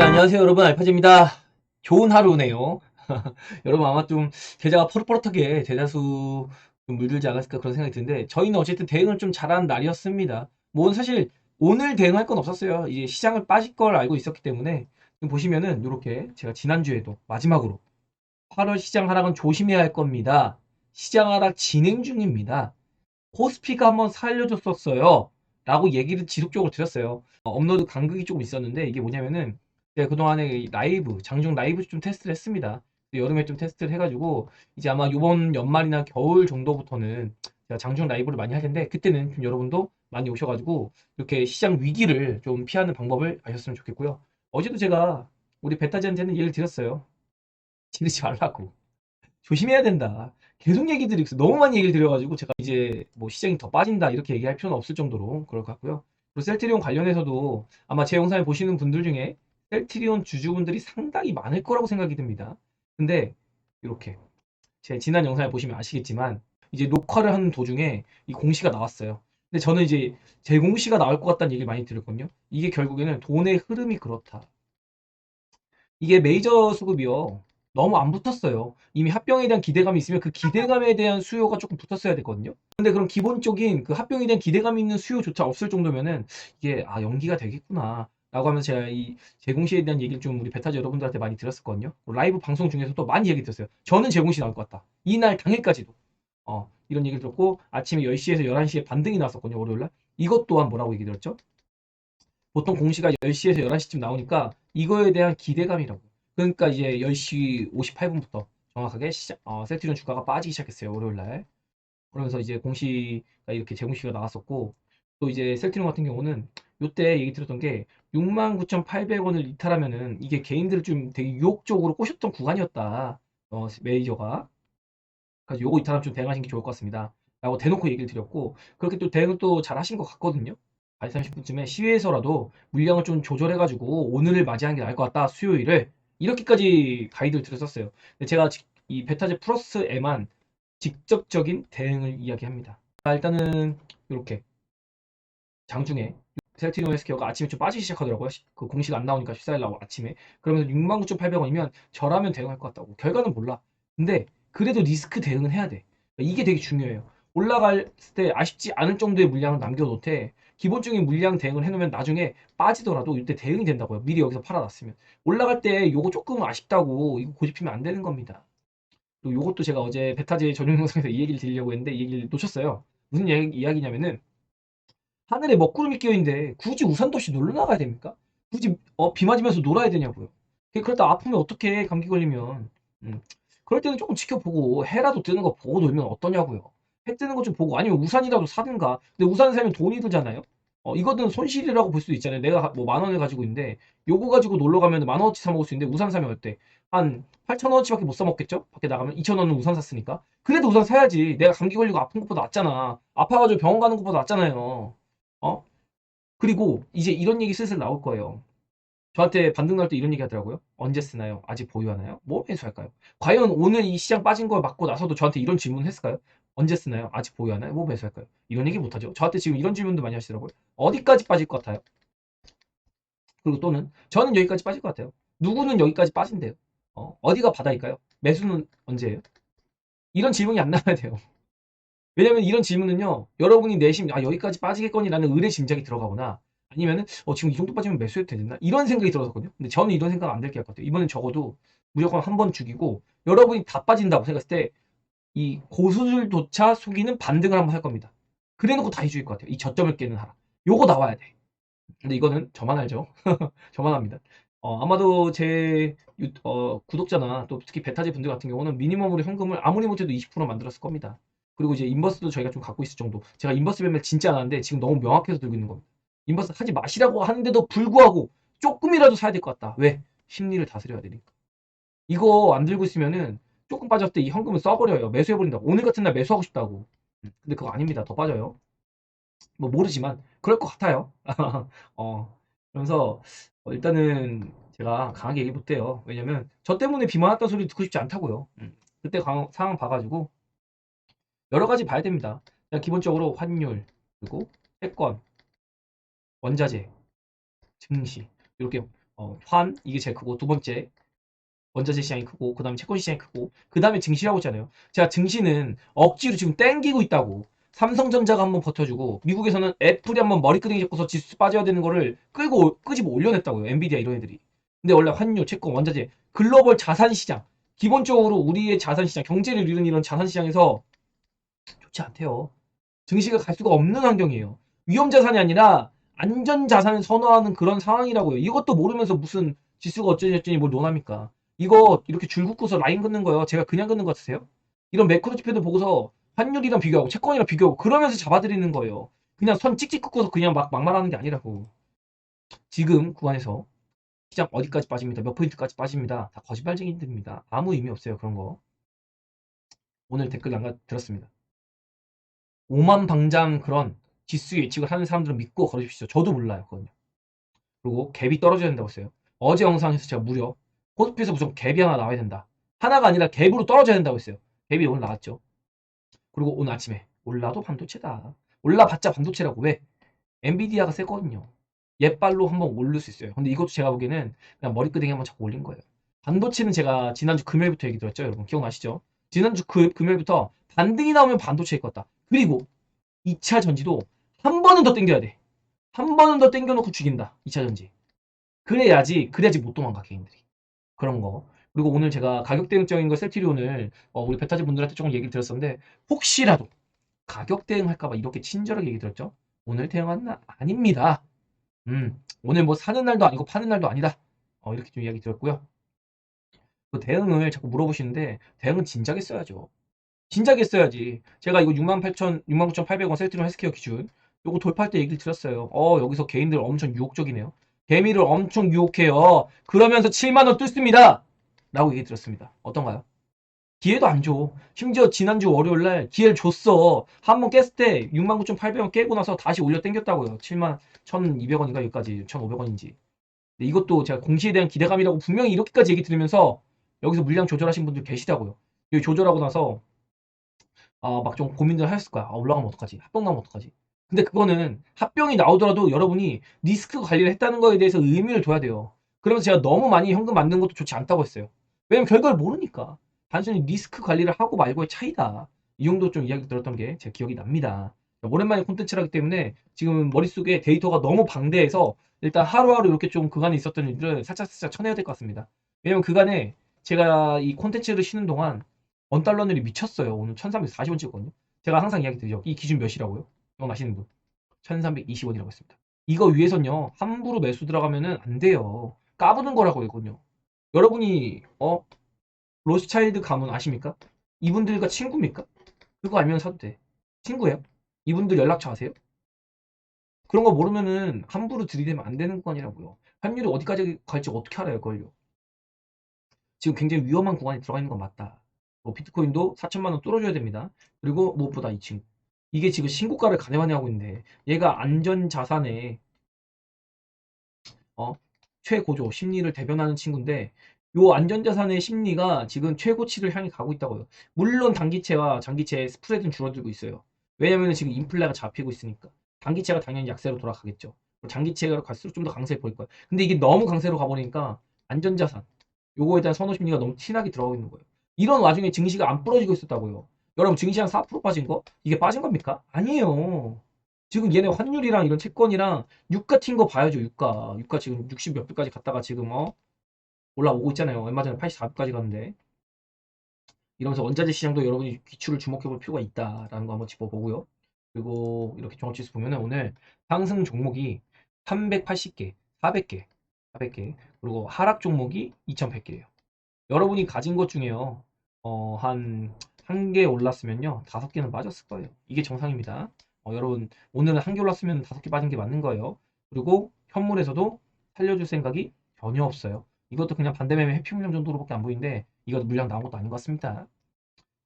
네, 안녕하세요 여러분, 알파즈입니다. 좋은 하루네요. 여러분 아마 좀 계좌가 퍼릇퍼릇하게 대다수 좀 물들지 않았을까 그런 생각이 드는데, 저희는 어쨌든 대응을 좀 잘한 날이었습니다. 뭐 사실 오늘 대응할 건 없었어요. 이제 시장을 빠질 걸 알고 있었기 때문에. 지금 보시면은 이렇게 제가 지난주에도 마지막으로 8월 시장 하락은 조심해야 할 겁니다. 시장 하락 진행 중입니다. 코스피가 한번 살려줬었어요. 라고 얘기를 지속적으로 드렸어요. 업로드 간극이 조금 있었는데, 이게 뭐냐면은 제가 그동안에 라이브, 장중 라이브 좀 테스트를 했습니다. 여름에 좀 테스트를 해가지고 이제 아마 이번 연말이나 겨울 정도부터는 제가 장중 라이브를 많이 할 텐데, 그때는 좀 여러분도 많이 오셔가지고 이렇게 시장 위기를 좀 피하는 방법을 아셨으면 좋겠고요. 어제도 제가 우리 베타즈한테는 얘기를 드렸어요. 지르지 말라고. 조심해야 된다. 계속 얘기 드리고 있어요. 너무 많이 얘기를 드려가지고 제가 이제 뭐 시장이 더 빠진다 이렇게 얘기할 필요는 없을 정도로 그럴 것 같고요. 그리고 셀트리온 관련해서도 아마 제 영상을 보시는 분들 중에 셀트리온 주주분들이 상당히 많을 거라고 생각이 듭니다. 근데 이렇게 제 지난 영상을 보시면 아시겠지만 이제 녹화를 하는 도중에 이 공시가 나왔어요. 근데 저는 이제 제 공시가 나올 것 같다는 얘기를 많이 들었거든요. 이게 결국에는 돈의 흐름이 그렇다. 이게 메이저 수급이요. 너무 안 붙었어요. 이미 합병에 대한 기대감이 있으면 그 기대감에 대한 수요가 조금 붙었어야 되거든요. 근데 그런 기본적인 그 합병에 대한 기대감이 있는 수요조차 없을 정도면은 이게 연기가 되겠구나. 라고 하면서 제가 이 제공시에 대한 얘기를 좀 우리 베타즈 여러분들한테 많이 들었었거든요. 라이브 방송 중에서도 많이 얘기 들었어요. 저는 제공시 나올 것 같다. 이날 당일까지도. 이런 얘기를 들었고, 아침에 10시에서 11시에 반등이 나왔었거든요, 월요일날. 이것 또한 뭐라고 얘기 들었죠? 보통 공시가 10시에서 11시쯤 나오니까 이거에 대한 기대감이라고. 그러니까 이제 10시 58분부터 정확하게 셀트리온 주가가 빠지기 시작했어요. 월요일 날. 그러면서 이제 공시가 이렇게 재공시가 나왔었고, 또 이제 셀트리온 같은 경우는 요때 얘기 들었던 게 69,800원을 이탈하면은 이게 개인들을 좀 되게 유혹적으로 꼬셨던 구간이었다. 메이저가. 그래서 요거 이탈하면 좀 대응하시는 게 좋을 것 같습니다. 라고 대놓고 얘기를 드렸고, 그렇게 또 대응을 또 잘 하신 것 같거든요. 8시 30분쯤에 시위에서라도 물량을 좀 조절해가지고 오늘을 맞이하는 게 나을 것 같다. 수요일을. 이렇게까지 가이드를 드렸었어요. 근데 제가 이 베타제 플러스에만 직접적인 대응을 이야기합니다. 일단은 이렇게 장중에 셀트리온 헬스케어가 아침에 좀 빠지기 시작하더라고요. 그 공시가 안 나오니까 14일 나고 아침에. 그러면서 69,800원이면 저라면 대응할 것 같다고. 결과는 몰라. 근데 그래도 리스크 대응은 해야 돼. 이게 되게 중요해요. 올라갈 때 아쉽지 않을 정도의 물량을 남겨놓되 기본적인 물량 대응을 해놓으면 나중에 빠지더라도 이때 대응이 된다고요. 미리 여기서 팔아놨으면. 올라갈 때 요거 조금 아쉽다고 이거 고집피면 안 되는 겁니다. 그리고 요것도 제가 어제 베타제 전용 영상에서 이 얘기를 드리려고 했는데 이 얘기를 놓쳤어요. 무슨 이야기냐면은 하늘에 먹구름이 끼어있는데 굳이 우산도 없이 놀러 나가야 됩니까? 굳이 비 맞으면서 놀아야 되냐고요. 그러다 아프면 어떻게 감기 걸리면. 그럴 때는 조금 지켜보고 해라도 뜨는 거 보고 놀면 어떠냐고요. 해 뜨는 거 좀 보고 아니면 우산이라도 사든가. 근데 우산 사면 돈이 들잖아요. 이거는 손실이라고 볼 수도 있잖아요. 내가 뭐 10,000원을 가지고 있는데 요거 가지고 놀러 가면 10,000원어치 사 먹을 수 있는데 우산 사면 어때? 한 8,000원어치밖에 못 사 먹겠죠? 밖에 나가면 2,000원은 우산 샀으니까. 그래도 우산 사야지. 내가 감기 걸리고 아픈 것보다 낫잖아. 아파가지고 병원 가는 것보다 낫잖아요. 어? 그리고 이제 이런 얘기 슬슬 나올 거예요. 저한테 반등 나올 때 이런 얘기 하더라고요. 언제 쓰나요? 아직 보유하나요? 뭐 매수할까요? 과연 오늘 이 시장 빠진 걸 맞고 나서도 저한테 이런 질문 했을까요? 언제 쓰나요? 아직 보유하나요? 뭐 매수할까요? 이런 얘기 못하죠. 저한테 지금 이런 질문도 많이 하시더라고요. 어디까지 빠질 것 같아요? 그리고 또는 저는 여기까지 빠질 것 같아요. 누구는 여기까지 빠진대요. 어디가 바다일까요? 매수는 언제예요? 이런 질문이 안 나와야 돼요. 왜냐면 이런 질문은요, 여러분이 내심, 여기까지 빠지겠거니라는 의뢰짐작이 들어가거나, 아니면은, 지금 이 정도 빠지면 매수해도 되나? 이런 생각이 들어서거든요. 근데 저는 이런 생각 안 들 게 할 것 같아요. 이번엔 적어도 무조건 한 번 죽이고, 여러분이 다 빠진다고 생각했을 때, 이 고수들조차 속이는 반등을 한번 할 겁니다. 그래 놓고 다 해줄 것 같아요. 이 저점을 깨는 하라. 요거 나와야 돼. 근데 이거는 저만 알죠. 저만 합니다. 아마도 제 구독자나 또 특히 베타제 분들 같은 경우는 미니멈으로 현금을 아무리 못해도 20% 만들었을 겁니다. 그리고 이제 인버스도 저희가 좀 갖고 있을 정도. 제가 인버스 매매를 진짜 안 하는데 지금 너무 명확해서 들고 있는 겁니다. 인버스 하지 마시라고 하는데도 불구하고 조금이라도 사야 될 것 같다. 왜? 심리를 다스려야 되니까. 이거 안 들고 있으면은 조금 빠졌을 때 이 현금을 써버려요. 매수해버린다고. 오늘 같은 날 매수하고 싶다고. 근데 그거 아닙니다. 더 빠져요. 뭐 모르지만 그럴 것 같아요. 그러면서 일단은 제가 강하게 얘기 못해요. 왜냐면 저 때문에 비 많았다는 소리 듣고 싶지 않다고요. 그때 상황 봐가지고 여러 가지 봐야 됩니다. 기본적으로 환율, 그리고 채권, 원자재, 증시 이렇게 환 이게 제일 크고 두 번째 원자재 시장이 크고 그 다음에 채권 시장이 크고 그 다음에 증시라고 했잖아요. 제가 증시는 억지로 지금 땡기고 있다고. 삼성전자가 한번 버텨주고 미국에서는 애플이 한번 머리끄댕이 잡고서 지수 빠져야 되는 거를 끄집어 올려냈다고요. 엔비디아 이런 애들이. 근데 원래 환율, 채권, 원자재, 글로벌 자산 시장 기본적으로 우리의 자산 시장, 경제를 이루는 이런 자산 시장에서 좋지 않대요. 증시가 갈 수가 없는 환경이에요. 위험 자산이 아니라 안전 자산을 선호하는 그런 상황이라고요. 이것도 모르면서 무슨 지수가 어쩌니 저쩌니 뭘 논합니까? 이거 이렇게 줄 긋고서 라인 긋는 거요. 제가 그냥 긋는 것 같으세요? 이런 매크로 지표도 보고서 환율이랑 비교하고 채권이랑 비교하고 그러면서 잡아드리는 거예요. 그냥 선 찍찍 긋고서 그냥 막 막말하는 게 아니라고. 지금 구간에서 시장 어디까지 빠집니다. 몇 포인트까지 빠집니다. 다 거짓말쟁이들입니다. 아무 의미 없어요. 그런 거. 오늘 댓글 남겨 들었습니다. 오만방장 그런 지수 예측을 하는 사람들은 믿고 걸으십시오. 저도 몰라요. 그거는요. 그리고 갭이 떨어져야 된다고 했어요. 어제 영상에서 제가 무려 코스피에서 무슨 갭이 하나 나와야 된다. 하나가 아니라 갭으로 떨어져야 된다고 했어요. 갭이 오늘 나왔죠. 그리고 오늘 아침에 올라도 반도체다. 올라봤자 반도체라고. 왜? 엔비디아가 세거든요. 옛발로 한번 오를 수 있어요. 근데 이것도 제가 보기에는 그냥 머리끄댕이 한번 자꾸 올린 거예요. 반도체는 제가 지난주 금요일부터 얘기 들었죠. 여러분 기억나시죠? 지난주 금요일부터 반등이 나오면 반도체일 것 같다. 그리고 2차 전지도 한 번은 더 땡겨야 돼. 한 번은 더 땡겨놓고 죽인다. 2차 전지. 그래야지 못 도망가, 개인들이. 그런 거. 그리고 오늘 제가 가격 대응적인 거 셀트리온을 우리 베타즈 분들한테 조금 얘기를 드렸었는데 혹시라도 가격 대응할까봐 이렇게 친절하게 얘기 드렸죠. 오늘 대응하는 날 아닙니다. 오늘 뭐 사는 날도 아니고 파는 날도 아니다. 이렇게 좀 이야기 드렸고요. 그 대응을 자꾸 물어보시는데 대응은 진작에 써야죠. 진작에 써야지. 제가 이거 69,800원 셀트리온 헬스케어 기준 요거 돌파할 때 얘기를 드렸어요. 여기서 개인들 엄청 유혹적이네요. 개미를 엄청 유혹해요. 그러면서 7만원 뚫습니다. 라고 얘기 드렸습니다. 어떤가요? 기회도 안 줘. 심지어 지난주 월요일날 기회를 줬어. 한 번 깼을 때 69,800원 깨고 나서 다시 올려 땡겼다고요. 7만 1,200원인가 여기까지 1,500원인지. 이것도 제가 공시에 대한 기대감이라고 분명히 이렇게까지 얘기 드리면서 여기서 물량 조절하신 분들 계시다고요. 여기 조절하고 나서 막 좀 고민들 하셨을 거야. 올라가면 어떡하지? 합병 나면 어떡하지? 근데 그거는 합병이 나오더라도 여러분이 리스크 관리를 했다는 거에 대해서 의미를 둬야 돼요. 그러면서 제가 너무 많이 현금 만드는 것도 좋지 않다고 했어요. 왜냐면 결과를 모르니까. 단순히 리스크 관리를 하고 말고의 차이다. 이 정도 좀 이야기 들었던 게 제 기억이 납니다. 오랜만에 콘텐츠라기 때문에 지금 머릿속에 데이터가 너무 방대해서 일단 하루하루 이렇게 좀 그간에 있었던 일들을 살짝살짝 쳐내야 될 것 같습니다. 왜냐면 그간에 제가 이 콘텐츠를 쉬는 동안 원달러늘이 미쳤어요. 오늘 1340원 찍었거든요. 제가 항상 이야기 드리죠. 이 기준 몇이라고요? 이건 아시는 분. 1320원이라고 했습니다. 이거 위에선요. 함부로 매수 들어가면은 안 돼요. 까부는 거라고 이거든요. 여러분이 로스차일드 가문 아십니까? 이분들과 친구입니까? 그거 알면 사도 돼. 친구예요? 이분들 연락처 아세요? 그런 거 모르면은 함부로 들이대면 안 되는 건이라고요. 환율이 어디까지 갈지 어떻게 알아요, 그걸요? 지금 굉장히 위험한 구간에 들어가 있는 건 맞다. 비트코인도 4천만 원 뚫어줘야 됩니다. 그리고 무엇보다 이 친구. 이게 지금 신고가를 가네와네 하고 있는데 얘가 안전자산의 최고조 심리를 대변하는 친구인데 요 안전자산의 심리가 지금 최고치를 향해 가고 있다고요. 물론 단기채와 장기채의 스프레드는 줄어들고 있어요. 왜냐면 지금 인플레가 잡히고 있으니까. 단기채가 당연히 약세로 돌아가겠죠. 장기채가 갈수록 좀 더 강세에 보일 거예요. 근데 이게 너무 강세로 가버리니까 안전자산 요거에 대한 선호 심리가 너무 티나게 들어가고 있는 거예요. 이런 와중에 증시가 안 부러지고 있었다고요. 여러분 증시 한 4% 빠진 거? 이게 빠진 겁니까? 아니에요. 지금 얘네 환율이랑 이런 채권이랑 유가 튄 거 봐야죠. 유가 지금 60 몇 불까지 갔다가 지금 올라오고 있잖아요. 얼마 전에 84불까지 갔는데 이러면서 원자재 시장도 여러분이 기출을 주목해 볼 필요가 있다라는 거 한번 짚어보고요. 그리고 이렇게 종합지수 보면은 오늘 상승 종목이 380개, 400개, 400개 그리고 하락 종목이 2100개예요. 여러분이 가진 것 중에요. 한 개 올랐으면요. 5개는 빠졌을 거예요. 이게 정상입니다. 여러분, 오늘은 한 개 올랐으면 5개 빠진 게 맞는 거예요. 그리고 현물에서도 살려줄 생각이 전혀 없어요. 이것도 그냥 반대매매 회피 물량 정도로밖에 안 보이는데 이것도 물량 나온 것도 아닌 것 같습니다.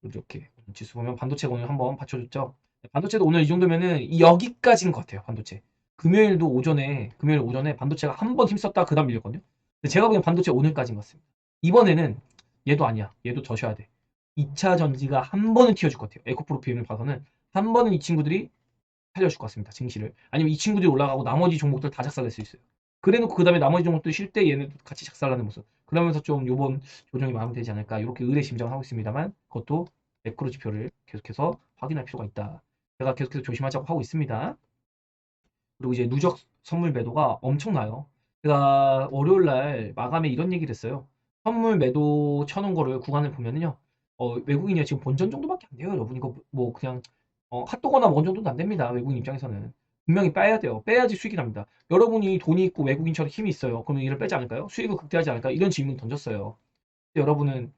이렇게 지수 보면 반도체가 오늘 한번 받쳐줬죠. 반도체도 오늘 이 정도면은 여기까지인 것 같아요. 반도체. 금요일 오전에 반도체가 한 번 힘썼다 그 다음 밀렸거든요. 근데 제가 보기엔 반도체 오늘까지인 것 같습니다. 이번에는 얘도 아니야. 얘도 더 쉬어야 돼. 2차 전지가 한 번은 튀어줄 것 같아요. 에코프로피를 봐서는 한 번은 이 친구들이 살려줄 것 같습니다. 증시를. 아니면 이 친구들이 올라가고 나머지 종목들 다 작살낼 수 있어요. 그래놓고 그 다음에 나머지 종목도 쉴 때 얘네도 같이 작살나는 모습. 그러면서 좀 요번 조정이 마무리되지 않을까 이렇게 의뢰심장을 하고 있습니다만 그것도 매크로 지표를 계속해서 확인할 필요가 있다. 제가 계속해서 조심하자고 하고 있습니다. 그리고 이제 누적 선물 매도가 엄청나요. 제가 월요일 날 마감에 이런 얘기를 했어요. 선물 매도 쳐놓은 거를 구간을 보면은요. 외국인이 지금 본전 정도밖에 안 돼요, 여러분. 이거 뭐 그냥 핫도거나 먹은 정도도 안 됩니다. 외국인 입장에서는. 분명히 빼야 돼요. 빼야지 수익이 납니다. 여러분이 돈이 있고 외국인처럼 힘이 있어요. 그러면 이를 빼지 않을까요? 수익을 극대화하지 않을까? 이런 질문 던졌어요. 근데 여러분은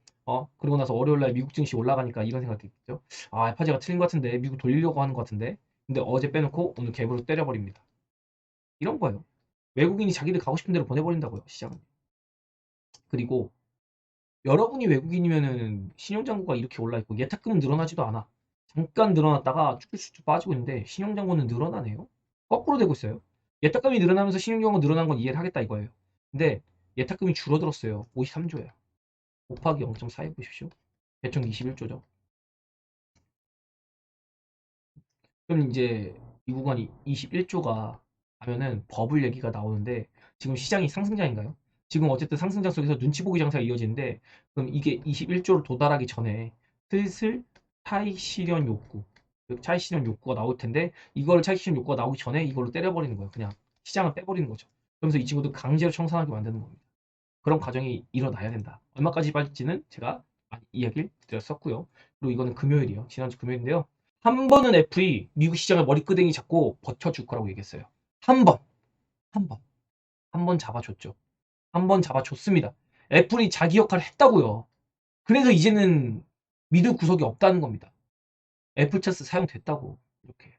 그러고 나서 월요일 날 미국 증시 올라가니까 이런 생각이 있죠. 아, 알파제가 틀린 것 같은데 미국 돌리려고 하는 것 같은데. 근데 어제 빼놓고 오늘 갭으로 때려버립니다. 이런 거예요. 외국인이 자기들 가고 싶은 대로 보내버린다고요, 시장은. 그리고 여러분이 외국인이면은 신용잔고가 이렇게 올라있고 예탁금은 늘어나지도 않아. 잠깐 늘어났다가 쭉쭉쭉 빠지고 있는데 신용잔고는 늘어나네요. 거꾸로 되고 있어요. 예탁금이 늘어나면서 신용잔고 늘어난 건 이해를 하겠다 이거예요. 근데 예탁금이 줄어들었어요. 53조예요. 곱하기 0.4 해보십시오. 대충 21조죠. 그럼 이제 이 구간이 21조가 하면은 버블 얘기가 나오는데 지금 시장이 상승장인가요? 지금 어쨌든 상승장 속에서 눈치 보기 장사가 이어지는데 그럼 이게 21조를 도달하기 전에 슬슬 차익 실현 욕구, 차익 실현 욕구가 나올 텐데 이걸 차익 실현 욕구가 나오기 전에 이걸로 때려버리는 거예요. 그냥 시장을 빼버리는 거죠. 그러면서 이 친구들 강제로 청산하게 만드는 겁니다. 그런 과정이 일어나야 된다. 얼마까지 빠질지는 제가 많이 이야기를 드렸었고요. 그리고 이거는 금요일이요. 지난주 금요일인데요. 한 번은 애플이 미국 시장을 머리끄댕이 잡고 버텨줄 거라고 얘기했어요. 한 번, 한 번, 한 번 잡아줬죠. 한 번 잡아줬습니다. 애플이 자기 역할을 했다고요. 그래서 이제는 믿을 구석이 없다는 겁니다. 애플 찬스 사용됐다고 이렇게.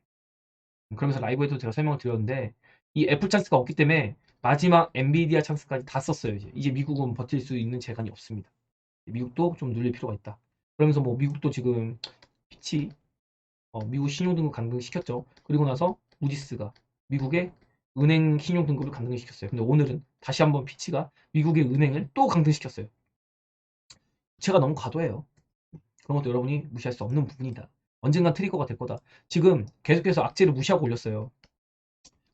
그러면서 라이브에도 제가 설명을 드렸는데 이 애플 찬스가 없기 때문에 마지막 엔비디아 찬스까지 다 썼어요. 이제 미국은 버틸 수 있는 재간이 없습니다. 미국도 좀 눌릴 필요가 있다. 그러면서 뭐 미국도 지금 피치 미국 신용등급 강등시켰죠. 그리고 나서 무디스가 미국의 은행 신용등급을 강등시켰어요. 근데 오늘은 다시 한번 피치가 미국의 은행을 또 강등시켰어요. 제가 너무 과도해요. 그런 것도 여러분이 무시할 수 없는 부분이다. 언젠간 트리거가 될 거다. 지금 계속해서 악재를 무시하고 올렸어요.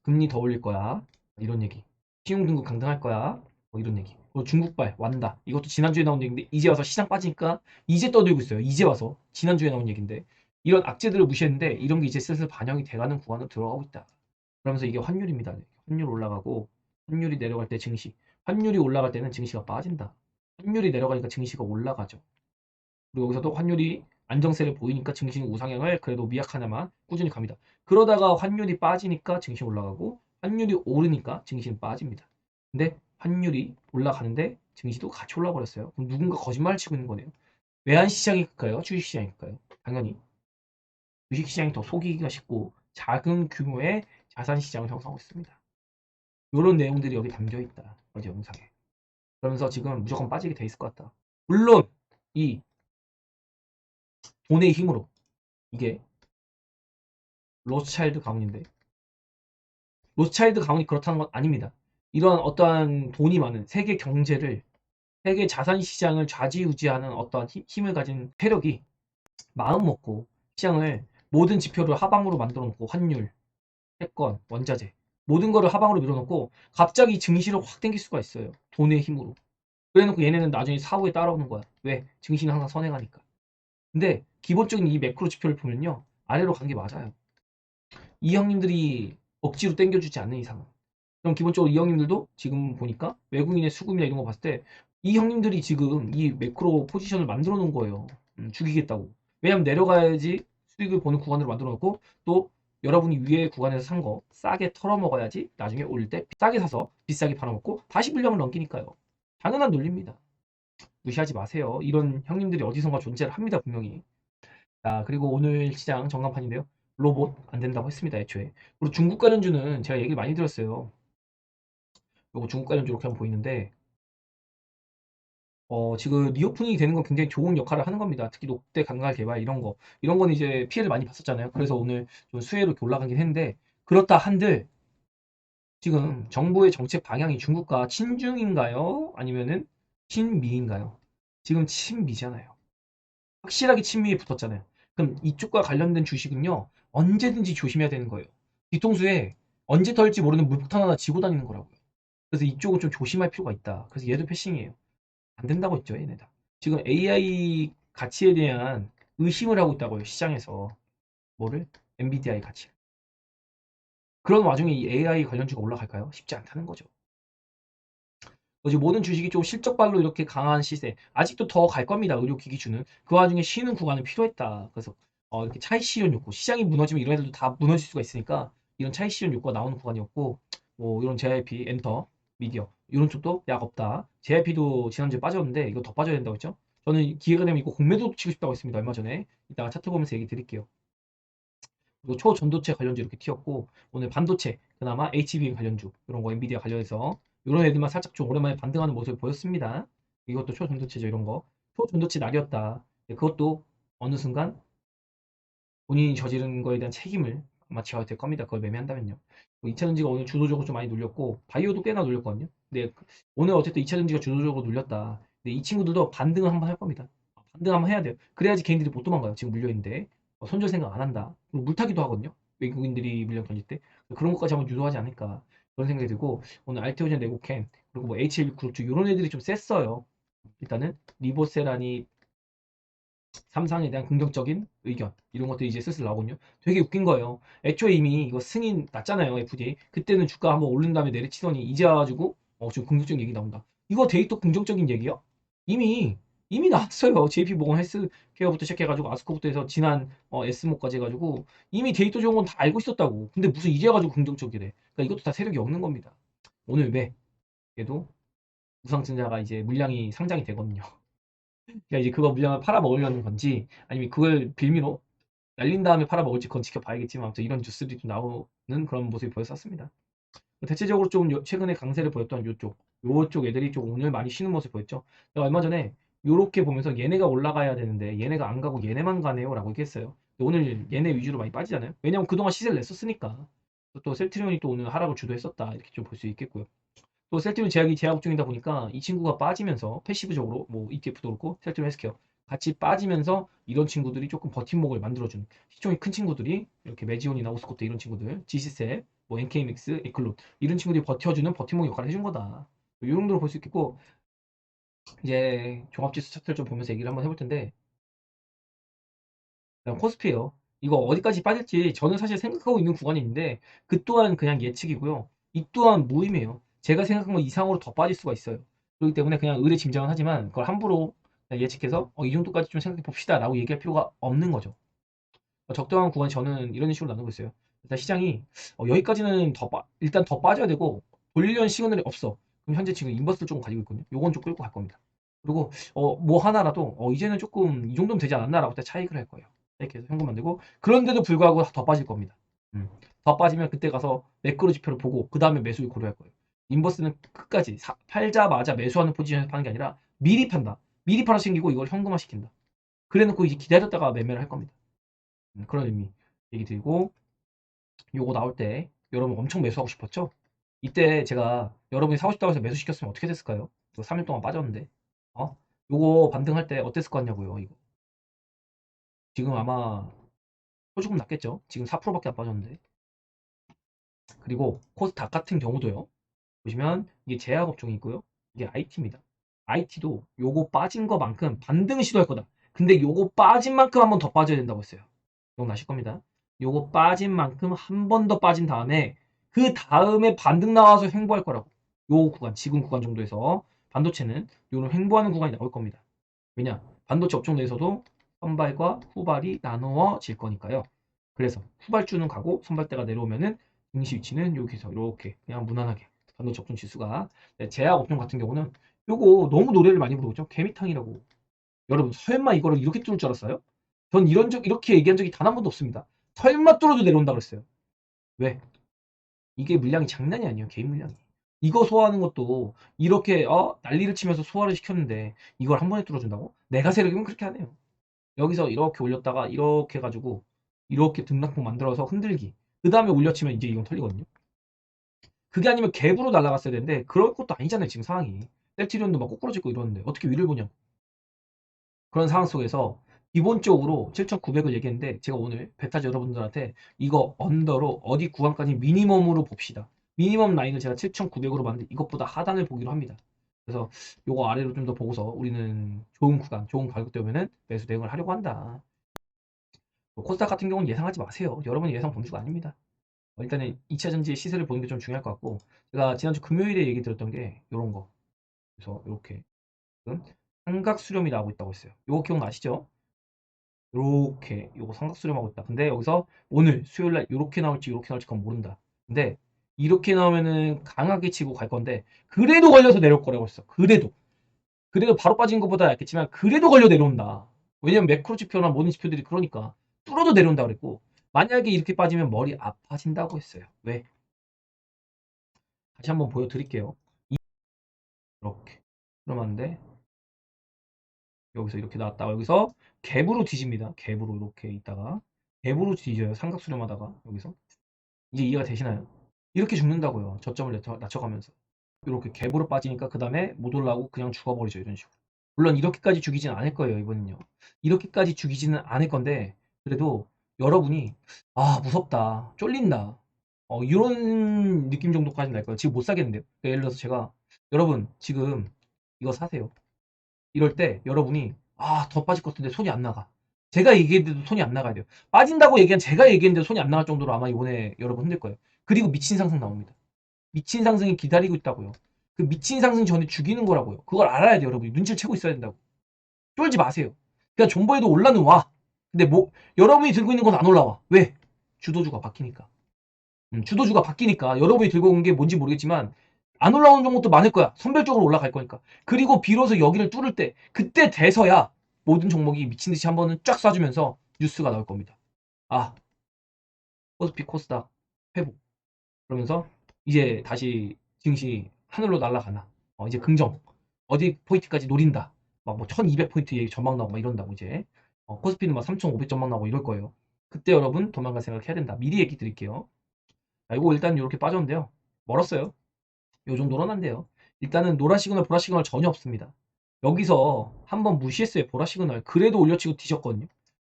금리 더 올릴 거야. 이런 얘기. 신용등급 강등할 거야. 뭐 이런 얘기. 그리고 중국발 완다. 이것도 지난주에 나온 얘기인데 이제 와서 시장 빠지니까 이제 떠들고 있어요. 이제 와서 지난주에 나온 얘기인데 이런 악재들을 무시했는데 이런 게 이제 슬슬 반영이 돼가는 구간으로 들어가고 있다. 그러면서 이게 환율입니다. 환율 올라가고 환율이 내려갈 때 증시. 환율이 올라갈 때는 증시가 빠진다. 환율이 내려가니까 증시가 올라가죠. 그리고 여기서도 환율이 안정세를 보이니까 증시는 우상향을 그래도 미약하나마 꾸준히 갑니다. 그러다가 환율이 빠지니까 증시 올라가고 환율이 오르니까 증시는 빠집니다. 근데 환율이 올라가는데 증시도 같이 올라 버렸어요. 그럼 누군가 거짓말을 치고 있는 거네요. 외환시장일까요? 주식시장일까요? 당연히 주식시장이 더 속이기가 쉽고 작은 규모의 자산시장을 형성하고 있습니다. 이런 내용들이 여기 담겨 있다. 어제 영상에. 그러면서 지금 무조건 빠지게 돼 있을 것 같다. 물론 이 돈의 힘으로 이게 로스차일드 가문인데 로스차일드 가문이 그렇다는 건 아닙니다. 이런 어떠한 돈이 많은 세계 경제를 세계 자산 시장을 좌지우지하는 어떠한 힘을 가진 세력이 마음 먹고 시장을 모든 지표를 하방으로 만들어 놓고 환율, 채권, 원자재 모든 거를 하방으로 밀어놓고 갑자기 증시를 확 당길 수가 있어요. 돈의 힘으로. 그래놓고 얘네는 나중에 사후에 따라오는 거야. 왜? 증시는 항상 선행하니까. 근데 기본적인 이 매크로 지표를 보면요. 아래로 간 게 맞아요. 이 형님들이 억지로 땡겨주지 않는 이상은. 그럼 기본적으로 이 형님들도 지금 보니까 외국인의 수급이나 이런 거 봤을 때 이 형님들이 지금 이 매크로 포지션을 만들어 놓은 거예요. 죽이겠다고. 왜냐면 내려가야지 수익을 보는 구간으로 만들어 놓고 또 여러분이 위에 구간에서 산 거 싸게 털어먹어야지 나중에 올릴 때 싸게 사서 비싸게 팔아먹고 다시 물량을 넘기니까요. 당연한 논리입니다. 무시하지 마세요. 이런 형님들이 어디선가 존재를 합니다, 분명히. 자, 그리고 오늘 시장 전간판인데요. 로봇 안 된다고 했습니다, 애초에. 그리고 중국 관련주는 제가 얘기를 많이 들었어요. 요거 중국 관련주 이렇게 하면 보이는데, 지금 리오프닝이 되는 건 굉장히 좋은 역할을 하는 겁니다. 특히 롯데 관광 개발 이런 거. 이런 건 이제 피해를 많이 봤었잖아요. 그래서 오늘 좀 수혜로 이렇게 올라가긴 했는데, 그렇다 한들, 지금 정부의 정책 방향이 중국과 친중인가요? 아니면은 친미인가요? 지금 친미잖아요. 확실하게 친미에 붙었잖아요. 그럼 이쪽과 관련된 주식은요, 언제든지 조심해야 되는 거예요. 뒤통수에 언제 털지 모르는 물폭탄 하나 지고 다니는 거라고요. 그래서 이쪽은 좀 조심할 필요가 있다. 그래서 얘도 패싱이에요. 안 된다고 했죠, 얘네 다. 지금 AI 가치에 대한 의심을 하고 있다고요, 시장에서. 뭐를? 엔비디아의 가치. 그런 와중에 이 AI 관련주가 올라갈까요? 쉽지 않다는 거죠. 뭐지, 모든 주식이 좀 실적발로 이렇게 강한 시세. 아직도 더 갈 겁니다, 의료기기주는. 그 와중에 쉬는 구간은 필요했다. 그래서 이렇게 차익 실현 욕구. 시장이 무너지면 이런 애들도 다 무너질 수가 있으니까 이런 차익 실현 욕구가 나오는 구간이었고, 뭐 이런 JYP, 엔터, 미디어 이런 쪽도 약 없다. JYP도 지난주에 빠졌는데 이거 더 빠져야 된다고 했죠. 저는 기회가 되면 이거 공매도 치고 싶다고 했습니다, 얼마 전에. 이따가 차트 보면서 얘기 드릴게요. 그리고 초전도체 관련주 이렇게 튀었고, 오늘 반도체 그나마 HBM 관련주 이런 거 엔비디아 관련해서 이런 애들만 살짝 좀 오랜만에 반등하는 모습을 보였습니다. 이것도 초전도체죠, 이런 거. 초전도체 날이었다. 네, 그것도 어느 순간 본인이 저지른 거에 대한 책임을 아마 져야 될 겁니다, 그걸 매매한다면요. 2차전지가 오늘 주도적으로 좀 많이 눌렸고, 바이오도 꽤나 눌렸거든요. 근데 오늘 어쨌든 2차전지가 주도적으로 눌렸다. 근데 이 친구들도 반등을 한번 할 겁니다. 반등 한번 해야 돼요. 그래야지 개인들이 못 도망가요, 지금 물려있는데. 손절 생각 안 한다. 그리고 물타기도 하거든요, 외국인들이 물량 던질 때. 그런 것까지 한번 유도하지 않을까, 그런 생각이 들고, 오늘 알테오젠, 레고캠, 그리고 뭐 HL 그룹주 이런 애들이 좀 셌어요. 일단은 리보세라니 삼상에 대한 긍정적인 의견 이런 것들이 이제 슬슬 나오거든요. 되게 웃긴 거예요. 애초에 이미 이거 승인 났잖아요, FDA. 그때는 주가 한번 오른 다음에 내리치더니 이제 와가지고 지금 긍정적인 얘기 나온다. 이거 데이터 긍정적인 얘기요? 이미 나왔어요. JP모건 헬스케어부터 시작해가지고 아스코부터 해서 지난 S모까지 해가지고 이미 데이터 좋은 건 다 알고 있었다고. 근데 무슨 이제 와가지고 긍정적이래. 그러니까 이것도 다 세력이 없는 겁니다. 오늘 왜? 얘도 우상증자가 이제 물량이 상장이 되거든요. 그러니까 이제 그거 물량을 팔아 먹으려는 건지 아니면 그걸 빌미로 날린 다음에 팔아 먹을지 그건 지켜봐야겠지만 아무튼 이런 뉴스들이 좀 나오는 그런 모습이 보였었습니다. 대체적으로 좀 최근에 강세를 보였던 요쪽 애들이 좀 오늘 많이 쉬는 모습 보였죠. 제가 얼마 전에 요렇게 보면서 얘네가 올라가야 되는데 얘네가 안 가고 얘네만 가네요 라고 얘기했어요. 오늘 얘네 위주로 많이 빠지잖아요. 왜냐면 그동안 시세를 냈었으니까. 또 셀트리온이 또 오늘 하락을 주도했었다 이렇게 좀 볼 수 있겠고요. 또 셀트리온 제약이 제약 업종이다 보니까 이 친구가 빠지면서 패시브적으로 뭐 ETF도 그렇고 셀트리온 헬스케어 같이 빠지면서 이런 친구들이 조금 버팀목을 만들어주는 시총이 큰 친구들이 이렇게 매지온이나 오스코트 이런 친구들, 지시셋, 뭐 NK믹스, 에클론 이런 친구들이 버텨주는 버팀목 역할을 해준 거다. 이 정도로 볼 수 있겠고, 이제 종합지수 차트를 좀 보면서 얘기를 한번 해볼 텐데, 그냥 코스피예요. 이거 어디까지 빠질지 저는 사실 생각하고 있는 구간이 있는데 그 또한 그냥 예측이고요. 이 또한 무의미해요. 제가 생각한 것 이상으로 더 빠질 수가 있어요. 그렇기 때문에 그냥 의뢰짐작은 하지만 그걸 함부로 그냥 예측해서 이 정도까지 좀 생각해 봅시다 라고 얘기할 필요가 없는 거죠. 적당한 구간 저는 이런 식으로 나누고 있어요. 일단 시장이 여기까지는 일단 더 빠져야 되고 돌리려는 시그널이 없어. 그럼 현재 지금 인버스를 조금 가지고 있거든요. 요건 좀 끌고 갈 겁니다. 그리고 뭐 하나라도 이제는 조금 이 정도면 되지 않았나라고 때 차익을 할 거예요. 이렇게 해서 현금 만들고 그런데도 불구하고 더 빠질 겁니다. 더 빠지면 그때 가서 매크로 지표를 보고 그 다음에 매수를 고려할 거예요. 인버스는 끝까지 팔자마자 매수하는 포지션에서 파는 게 아니라 미리 판다. 미리 팔아 챙기고 이걸 현금화 시킨다. 그래놓고 이제 기다렸다가 매매를 할 겁니다. 그런 의미 얘기 드리고, 요거 나올 때 여러분 엄청 매수하고 싶었죠? 이때 제가 여러분이 사고 싶다고 해서 매수시켰으면 어떻게 됐을까요? 이거 3일 동안 빠졌는데 요거 반등할 때 어땠을 것 같냐고요. 이거 지금 아마 조금 낮겠죠? 지금 4%밖에 안 빠졌는데. 그리고 코스닥 같은 경우도요, 보시면 이게 제약업종이 있고요, 이게 IT입니다. IT도 요거 빠진 거만큼 반등을 시도할 거다. 근데 요거 빠진 만큼 한 번 더 빠져야 된다고 했어요. 기억나실 겁니다. 요거 빠진 만큼 한 번 더 빠진 다음에 그 다음에 반등 나와서 횡보할 거라고. 요 구간, 지금 구간 정도에서 반도체는 요런 횡보하는 구간이 나올 겁니다. 왜냐? 반도체 업종 내에서도 선발과 후발이 나누어질 거니까요. 그래서 후발주는 가고 선발대가 내려오면은 증시 위치는 여기서 이렇게 그냥 무난하게 반도체 업종 지수가. 제약 업종 같은 경우는 요거 너무 노래를 많이 부르죠. 개미탕이라고. 여러분 설마 이거를 이렇게 뚫을 줄 알았어요? 전 이렇게 얘기한 적이 단 한 번도 없습니다. 설마 뚫어도 내려온다 그랬어요. 왜? 이게 물량이 장난이 아니에요. 개인 물량이. 이거 소화하는 것도 이렇게 난리를 치면서 소화를 시켰는데 이걸 한 번에 뚫어준다고? 내가 세력이면 그렇게 하네요. 여기서 이렇게 올렸다가 이렇게 해가지고 이렇게 등락폭 만들어서 흔들기. 그 다음에 올려치면 이제 이건 털리거든요. 그게 아니면 갭으로 날아갔어야 되는데 그럴 것도 아니잖아요. 지금 상황이. 셀트리온도 막 꼬꾸라지고 이러는데 어떻게 위를 보냐. 그런 상황 속에서 기본적으로 7,900을 얘기했는데 제가 오늘 베타즈 여러분들한테 이거 언더로 어디 구간까지 미니멈으로 봅시다. 미니멈 라인을 제가 7,900으로 봤는데 이것보다 하단을 보기로 합니다. 그래서 요거 아래로 좀 더 보고서 우리는 좋은 구간, 좋은 가격대 오면은 매수 대응을 하려고 한다. 코스닥 같은 경우는 예상하지 마세요. 여러분이 예상 범주가 아닙니다. 일단은 2차 전지의 시세를 보는 게 좀 중요할 것 같고, 제가 지난주 금요일에 얘기 드렸던 게 요런 거. 그래서 이렇게 지금 삼각 수렴이 나오고 있다고 했어요. 요거 기억나시죠? 요렇게 요거 삼각 수렴하고 있다. 근데 여기서 오늘 수요일 날 요렇게 나올지 요렇게 나올지 그건 모른다. 근데 이렇게 나오면은 강하게 치고 갈 건데 그래도 걸려서 내려올 거라고 했어. 그래도 바로 빠진 것보다 얇겠지만 그래도 걸려 내려온다. 왜냐면 매크로 지표나 모든 지표들이 그러니까 뚫어도 내려온다 그랬고, 만약에 이렇게 빠지면 머리 아파진다고 했어요. 왜? 다시 한번 보여드릴게요. 이렇게 그러면데 여기서 이렇게 나왔다가 여기서 갭으로 뒤집니다. 갭으로 이렇게 있다가 갭으로 뒤져요. 삼각 수렴하다가 여기서 이제 이해가 되시나요? 이렇게 죽는다고요. 저점을 낮춰가면서 이렇게 갭으로 빠지니까 그 다음에 못 올라오고 그냥 죽어버리죠. 이런 식으로. 물론 이렇게까지 죽이진 않을 거예요. 이번엔요. 이렇게까지 죽이지는 않을 건데 그래도 여러분이 아 무섭다, 쫄린다, 이런 느낌 정도까지 날 거예요. 지금 못 사겠는데요. 그러니까 예를 들어서 제가 여러분 지금 이거 사세요. 이럴 때 여러분이 아 더 빠질 것 같은데 손이 안 나가. 제가 얘기했는데도 손이 안 나가야 돼요. 빠진다고 얘기한 제가 얘기했는데도 손이 안 나갈 정도로 아마 이번에 여러분 힘들 거예요. 그리고 미친 상승 나옵니다. 미친 상승이 기다리고 있다고요. 그 미친 상승 전에 죽이는 거라고요. 그걸 알아야 돼요, 여러분이. 눈치를 채고 있어야 된다고. 쫄지 마세요. 그냥 존버에도 올라는 와. 근데 뭐 여러분이 들고 있는 건 안 올라와. 왜? 주도주가 바뀌니까. 주도주가 바뀌니까 여러분이 들고 온 게 뭔지 모르겠지만 안 올라오는 종목도 많을 거야. 선별적으로 올라갈 거니까. 그리고 비로소 여기를 뚫을 때 그때 돼서야 모든 종목이 미친 듯이 한 번은 쫙 쏴주면서 뉴스가 나올 겁니다. 아, 코스피 코스닥 회복. 그러면서 이제 다시 증시 하늘로 날아가나. 이제 긍정. 어디 포인트까지 노린다. 막 뭐 1200포인트 얘기 전망 나오고 막 이런다고 이제. 코스피는 막 3500 전망 나오고 이럴 거예요. 그때 여러분 도망갈 생각 해야 된다. 미리 얘기 드릴게요. 자, 이거 일단 이렇게 빠졌는데요. 멀었어요. 요 정도는 안 돼요. 일단은 노란 시그널, 보라 시그널 전혀 없습니다. 여기서 한번 무시했어요. 보라 시그널. 그래도 올려치고 뒤졌거든요.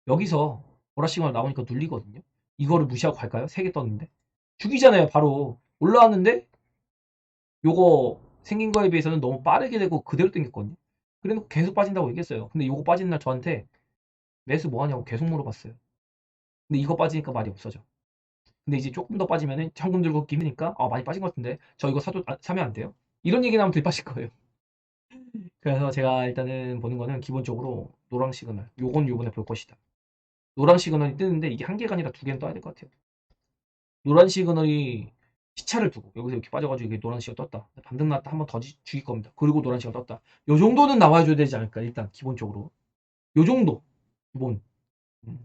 여기서 보라 시그널 나오니까 눌리거든요. 이거를 무시하고 갈까요? 3개 떴는데. 죽이잖아요. 바로 올라왔는데 요거 생긴 거에 비해서는 너무 빠르게 되고 그대로 땡겼거든요. 그래놓고 계속 빠진다고 얘기했어요. 근데 요거 빠진 날 저한테 매수 뭐 하냐고 계속 물어봤어요. 근데 이거 빠지니까 말이 없어져. 근데 이제 조금 더 빠지면은 현금 들고 끼니까 많이 빠진 것 같은데 저 이거 사면 안 돼요? 이런 얘기 나오면 들 빠질 거예요. 그래서 제가 일단은 보는 거는 기본적으로 노랑 시그널. 요건 요번에 볼 것이다. 노란 시그널이 뜨는데 이게 한 개가 아니라 두 개는 떠야 될 것 같아요. 노란 시그널이 시차를 두고 여기서 이렇게 빠져가지고 이게 노란 시가 떴다. 반등 났다. 한번 더 죽일 겁니다. 그리고 노란 시가 떴다. 요 정도는 나와줘야 되지 않을까 일단 기본적으로. 요 정도 기본.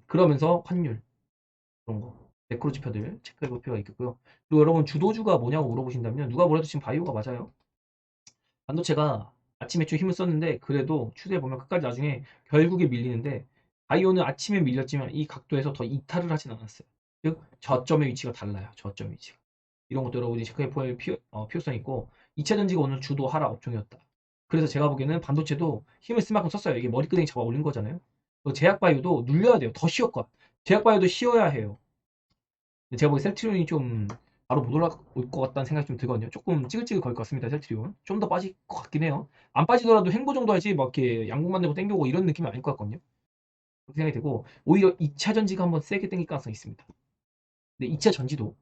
그러면서 환율 그런 거. 매크로 지표들 체크해 볼 필요가 있겠고요. 그리고 여러분 주도주가 뭐냐고 물어보신다면 누가 뭐래도 지금 바이오가 맞아요. 반도체가 아침에 좀 힘을 썼는데 그래도 추세 보면 끝까지 나중에 결국에 밀리는데 바이오는 아침에 밀렸지만 이 각도에서 더 이탈을 하진 않았어요. 즉 저점의 위치가 달라요. 저점 위치가. 이런 것도 여러분이 체크해 볼 필요성 있고 2차 전지가 오늘 주도 하락 업종이었다. 그래서 제가 보기에는 반도체도 힘을 쓸 만큼 썼어요. 이게 머리끄댕이 잡아 올린 거잖아요. 제약 바이오도 눌려야 돼요. 더 쉬었거든. 제약 바이오도 쉬어야 해요. 제가 보기엔 셀트리온이 좀 바로 못 올라올 것 같다는 생각이 좀 들거든요. 조금 찌글찌글 거릴 것 같습니다. 셀트리온. 좀 더 빠질 것 같긴 해요. 안 빠지더라도 횡보 정도 하지 막 이렇게 양봉만 되고 땡겨오고 이런 느낌이 아닐 것 같거든요. 그렇게 생각이 되고 오히려 2차 전지가 한번 세게 땡길 가능성이 있습니다. 근데 2차 전지도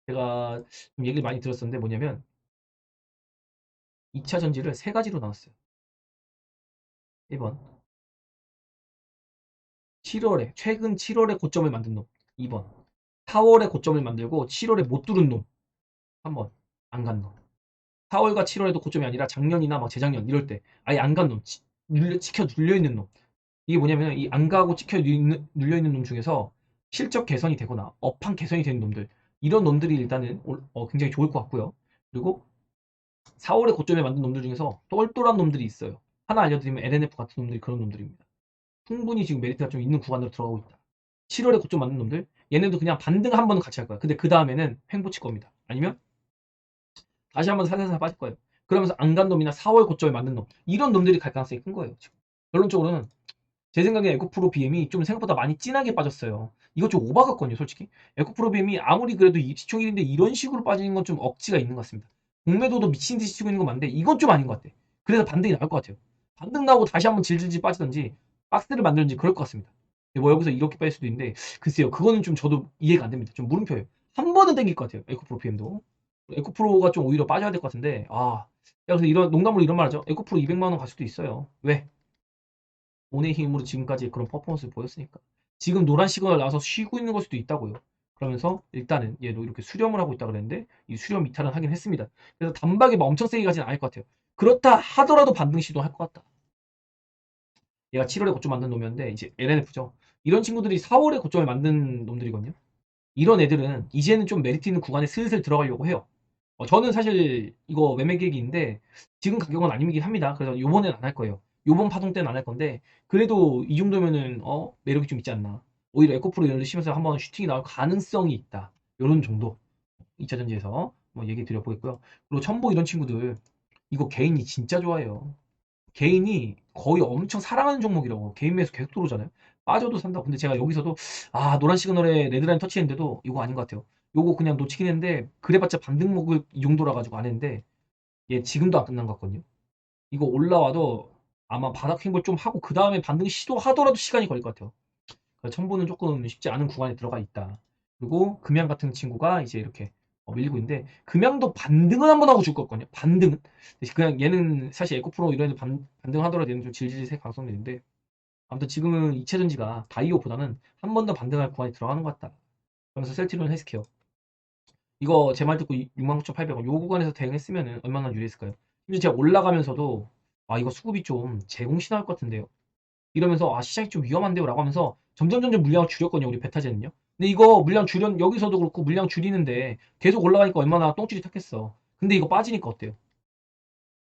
제가 좀 얘기를 많이 들었었는데 뭐냐면 2차 전지를 세 가지로 나눴어요. 1번 7월에 최근 7월에 고점을 만든 놈. 2번 4월에 고점을 만들고 7월에 못 뚫은 놈. 3번 안 간 놈. 4월과 7월에도 고점이 아니라 작년이나 막 재작년 이럴 때 아예 안 간 놈, 찍혀 눌려 있는 놈. 이게 뭐냐면 이 안 가고 찍혀 눌려 있는 놈 중에서 실적 개선이 되거나 업황 개선이 되는 놈들, 이런 놈들이 일단은 굉장히 좋을 것 같고요. 그리고 4월에 고점에 만든 놈들 중에서 똘똘한 놈들이 있어요. 하나 알려드리면 LNF 같은 놈들이 그런 놈들입니다. 충분히 지금 메리트가 좀 있는 구간으로 들어가고 있다. 7월에 고점 만든 놈들, 얘네도 그냥 반등 한 번은 같이 할 거야. 근데 그 다음에는 횡보칠 겁니다. 아니면 다시 한번 살살살 빠질 거예요. 그러면서 안 간 놈이나 4월 고점에 맞는 놈, 이런 놈들이 갈 가능성이 큰 거예요. 지금. 결론적으로는 제 생각에 에코프로 BM이 좀 생각보다 많이 진하게 빠졌어요. 이거 좀 오바 같거든요, 솔직히. 에코프로 BM이 아무리 그래도 시총 1인데 이런 식으로 빠지는 건 좀 억지가 있는 것 같습니다. 공매도도 미친 듯이 치고 있는 건 맞는데 이건 좀 아닌 것 같아. 그래서 반등이 나올 것 같아요. 반등 나오고 다시 한번 질질질 빠지든지 박스를 만들든지 그럴 것 같습니다. 뭐 여기서 이렇게 빠질 수도 있는데 글쎄요, 그거는 좀 저도 이해가 안 됩니다. 좀 물음표예요. 한 번은 땡길 것 같아요, 에코프로 BM도. 에코프로가 좀 오히려 빠져야 될 것 같은데 그래서 이런 농담으로 이런 말 하죠. 에코프로 200만 원 갈 수도 있어요. 왜? 돈의 힘으로 지금까지 그런 퍼포먼스를 보였으니까. 지금 노란 시그널 나와서 쉬고 있는 걸 수도 있다고요. 그러면서 일단은 얘도 이렇게 수렴을 하고 있다 그랬는데 이 수렴 이탈은 하긴 했습니다. 그래서 단박에 막 엄청 세게 가지는 않을 것 같아요. 그렇다 하더라도 반등 시도할 것 같다. 얘가 7월에 고점 만든 놈이었는데 이제 LNF죠. 이런 친구들이 4월에 고점을 만든 놈들이거든요. 이런 애들은 이제는 좀 메리트 있는 구간에 슬슬 들어가려고 해요. 저는 사실 이거 매매 계획인데 지금 가격은 아니긴 합니다. 그래서 요번엔 안 할 거예요. 요번 파동 때는 안 할 건데 그래도 이 정도면은 매력이 좀 있지 않나. 오히려 에코프로 이런 데 쉬면서 한번 슈팅이 나올 가능성이 있다. 요런 정도 2차전지에서 뭐 얘기 드려보겠고요. 그리고 첨보 이런 친구들 이거 개인이 진짜 좋아해요. 개인이 거의 엄청 사랑하는 종목이라고. 개인 매수 계속 들어오잖아요. 빠져도 산다. 근데 제가 여기서도 노란 시그널에 레드라인 터치했는데도 이거 아닌 것 같아요. 요거 그냥 놓치긴 했는데 그래봤자 반등목을 이 정도라 가지고 안 했는데 얘 지금도 안 끝난 것 같거든요. 이거 올라와도 아마 바닥 횡보 좀 하고 그 다음에 반등 시도하더라도 시간이 걸릴 것 같아요. 그래서 첨보는 조금 쉽지 않은 구간에 들어가 있다. 그리고 금양 같은 친구가 이제 이렇게 밀리고 있는데 금양도 반등은 한번 하고 줄 거거든요. 반등은 그냥 얘는 사실 에코프로 이런 애들 반등하더라도 얘는 좀 질질 셀 가능성이 있는데 아무튼 지금은 이체전지가 다이오보다는 한 번 더 반등할 구간에 들어가는 것 같다. 그러면서 셀트리온 헬스케어 이거 제 말 듣고 69,800원 요 구간에서 대응했으면 얼마나 유리했을까요? 심지어 제가 올라가면서도 이거 수급이 좀 제공시 나올 것 같은데요. 이러면서 시장이 좀 위험한데요 라고 하면서 점점 물량을 줄였거든요, 우리 베타제는요. 근데 이거 물량 여기서도 그렇고 물량 줄이는데 계속 올라가니까 얼마나 똥줄이 탔겠어. 근데 이거 빠지니까 어때요?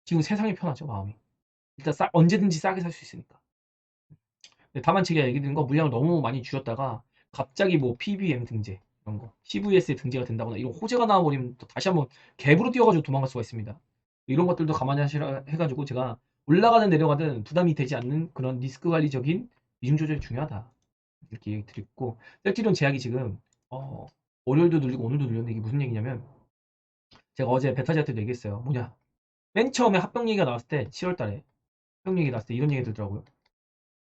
지금 세상이 편하죠, 마음이. 일단 언제든지 싸게 살 수 있으니까. 근데 다만 제가 얘기 드린 거 물량을 너무 많이 줄였다가 갑자기 뭐 PBM 등재 이런 거 CVS에 등재가 된다거나 이런 호재가 나와버리면 또 다시 한번 갭으로 뛰어가지고 도망갈 수가 있습니다. 이런 것들도 감안히 하시라 해가지고 제가 올라가든 내려가든 부담이 되지 않는 그런 리스크 관리적인 비중 조절이 중요하다. 이렇게 얘기 드렸고 셀트리온 제약이 지금 월요일도 눌리고 오늘도 눌렸는데 이게 무슨 얘기냐면 제가 어제 베타제한테도 얘기했어요. 뭐냐 맨 처음에 합병 얘기가 나왔을 때 7월 달에 합병 얘기 나왔을 때 이런 얘기 들더라고요.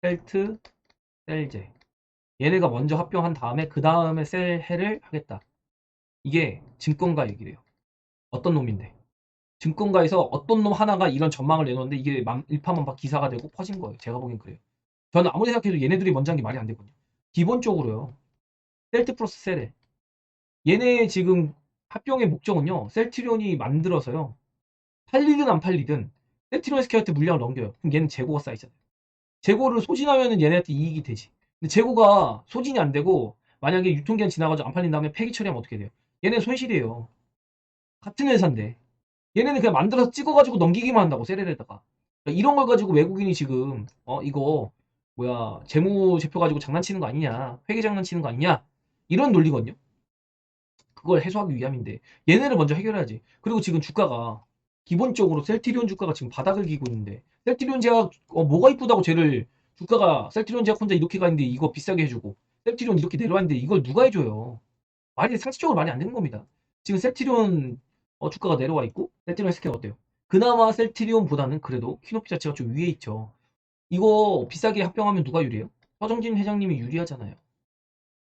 셀트, 셀제 얘네가 먼저 합병한 다음에 그 다음에 셀해를 하겠다. 이게 증권가 얘기래요. 어떤 놈인데 증권가에서 어떤 놈 하나가 이런 전망을 내놓는데 이게 일파만파 기사가 되고 퍼진 거예요. 제가 보기엔 그래요. 저는 아무리 생각해도 얘네들이 먼저 한 게 말이 안 되거든요. 기본적으로요. 셀트 플러스 셀에 얘네 지금 합병의 목적은요. 셀트리온이 만들어서요. 팔리든 안 팔리든 셀트리온 SK한테 물량을 넘겨요. 그럼 얘는 재고가 쌓이잖아요. 재고를 소진하면은 얘네한테 이익이 되지. 근데 재고가 소진이 안 되고 만약에 유통기한 지나가지고 안 팔린 다음에 폐기 처리하면 어떻게 돼요? 얘네 손실이에요. 같은 회사인데 얘네는 그냥 만들어서 찍어가지고 넘기기만 한다고 세렐에다가 그러니까 이런 걸 가지고 외국인이 지금 이거 뭐야 재무제표 가지고 장난치는 거 아니냐 회계 장난치는 거 아니냐 이런 논리거든요. 그걸 해소하기 위함인데 얘네를 먼저 해결해야지. 그리고 지금 주가가 기본적으로 셀트리온 주가가 지금 바닥을 기고 있는데 셀트리온 제약 뭐가 이쁘다고 쟤를 주가가 셀트리온 제약 혼자 이렇게 가는데 이거 비싸게 해주고 셀트리온 이렇게 내려왔는데 이걸 누가 해줘요? 말이 상식적으로 말이 안 되는 겁니다. 지금 셀트리온 주가가 내려와 있고 셀트리온 스캐가 어때요? 그나마 셀트리온보다는 그래도 키높이 자체가 좀 위에 있죠. 이거 비싸게 합병하면 누가 유리해요? 서정진 회장님이 유리하잖아요.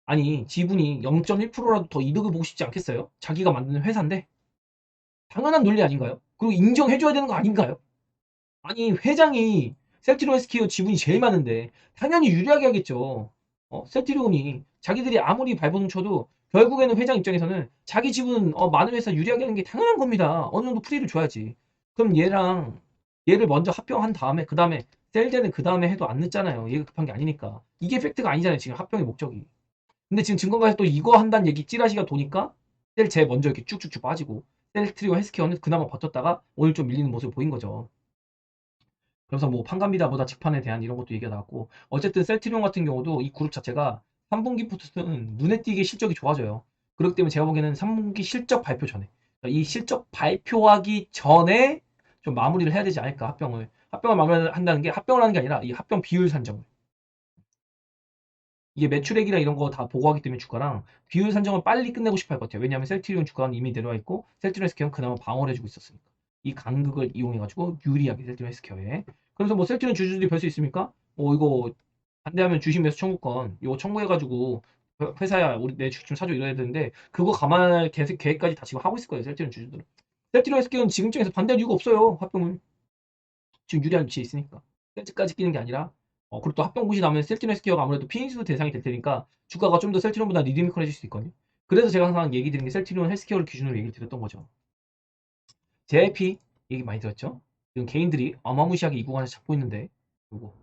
아니 지분이 0.1%라도 더 이득을 보고 싶지 않겠어요? 자기가 만드는 회사인데 당연한 논리 아닌가요? 그리고 인정해줘야 되는 거 아닌가요? 아니 회장이 셀트리온 SKO 지분이 제일 많은데 당연히 유리하게 하겠죠. 셀트리온이 자기들이 아무리 발버둥 쳐도 결국에는 회장 입장에서는 자기 지분 많은 회사 유리하게 하는 게 당연한 겁니다. 어느 정도 프리를 줘야지. 그럼 얘를 먼저 합병한 다음에 그 다음에 셀제는 그 다음에 해도 안 늦잖아요. 얘가 급한 게 아니니까. 이게 팩트가 아니잖아요. 지금 합병의 목적이. 근데 지금 증권가에서 또 이거 한다는 얘기 찌라시가 도니까 셀제 먼저 이렇게 쭉쭉쭉 빠지고 셀트리온 헬스케어는 그나마 버텼다가 오늘 좀 밀리는 모습을 보인 거죠. 그래서 뭐 판가미다보다 직판에 대한 이런 것도 얘기가 나왔고 어쨌든 셀트리온 같은 경우도 이 그룹 자체가 3분기부터는 눈에 띄게 실적이 좋아져요. 그렇기 때문에 제가 보기에는 3분기 실적 발표 전에 그러니까 이 실적 발표하기 전에 좀 마무리를 해야 되지 않을까 합병을 마무리한다는 게 합병을 하는 게 아니라 이 합병 비율 산정을 이게 매출액이랑 이런 거 다 보고하기 때문에 주가랑 비율 산정을 빨리 끝내고 싶어 할 것 같아요. 왜냐하면 셀트리온 주가는 이미 내려와 있고 셀트리온 헬스케어는 그나마 방어를 해주고 있었으니까. 이 간극을 이용해가지고 유리하게 셀트리온 헬스케어에. 그래서 뭐 셀트리온 주주들이 별 수 있습니까? 이거 반대하면 주식 매수 청구권 이거 청구해가지고 회사야 우리 내 주식 좀 사줘 이래야 되는데 그거 감안할 계획까지 다 지금 하고 있을 거예요. 셀트리온 주주들은. 셀트리온 헬스케어는 지금쯤에서 반대할 이유가 없어요. 합병을. 지금 유리한 위치에 있으니까. 셀트까지 끼는 게 아니라 그리고 또 합병굿이 나오면 셀트리온 헬스케어가 아무래도 피임수 대상이 될 테니까 주가가 좀 더 셀트리온보다 리드미컬해질 수 있거든요. 그래서 제가 항상 얘기 드린 게 셀트리온 헬스케어를 기준으로 얘기를 드렸던 거죠. JIP 얘기 많이 들었죠? 지금 개인들이 어마무시하게 이 구간에서 잡고 있는데 요거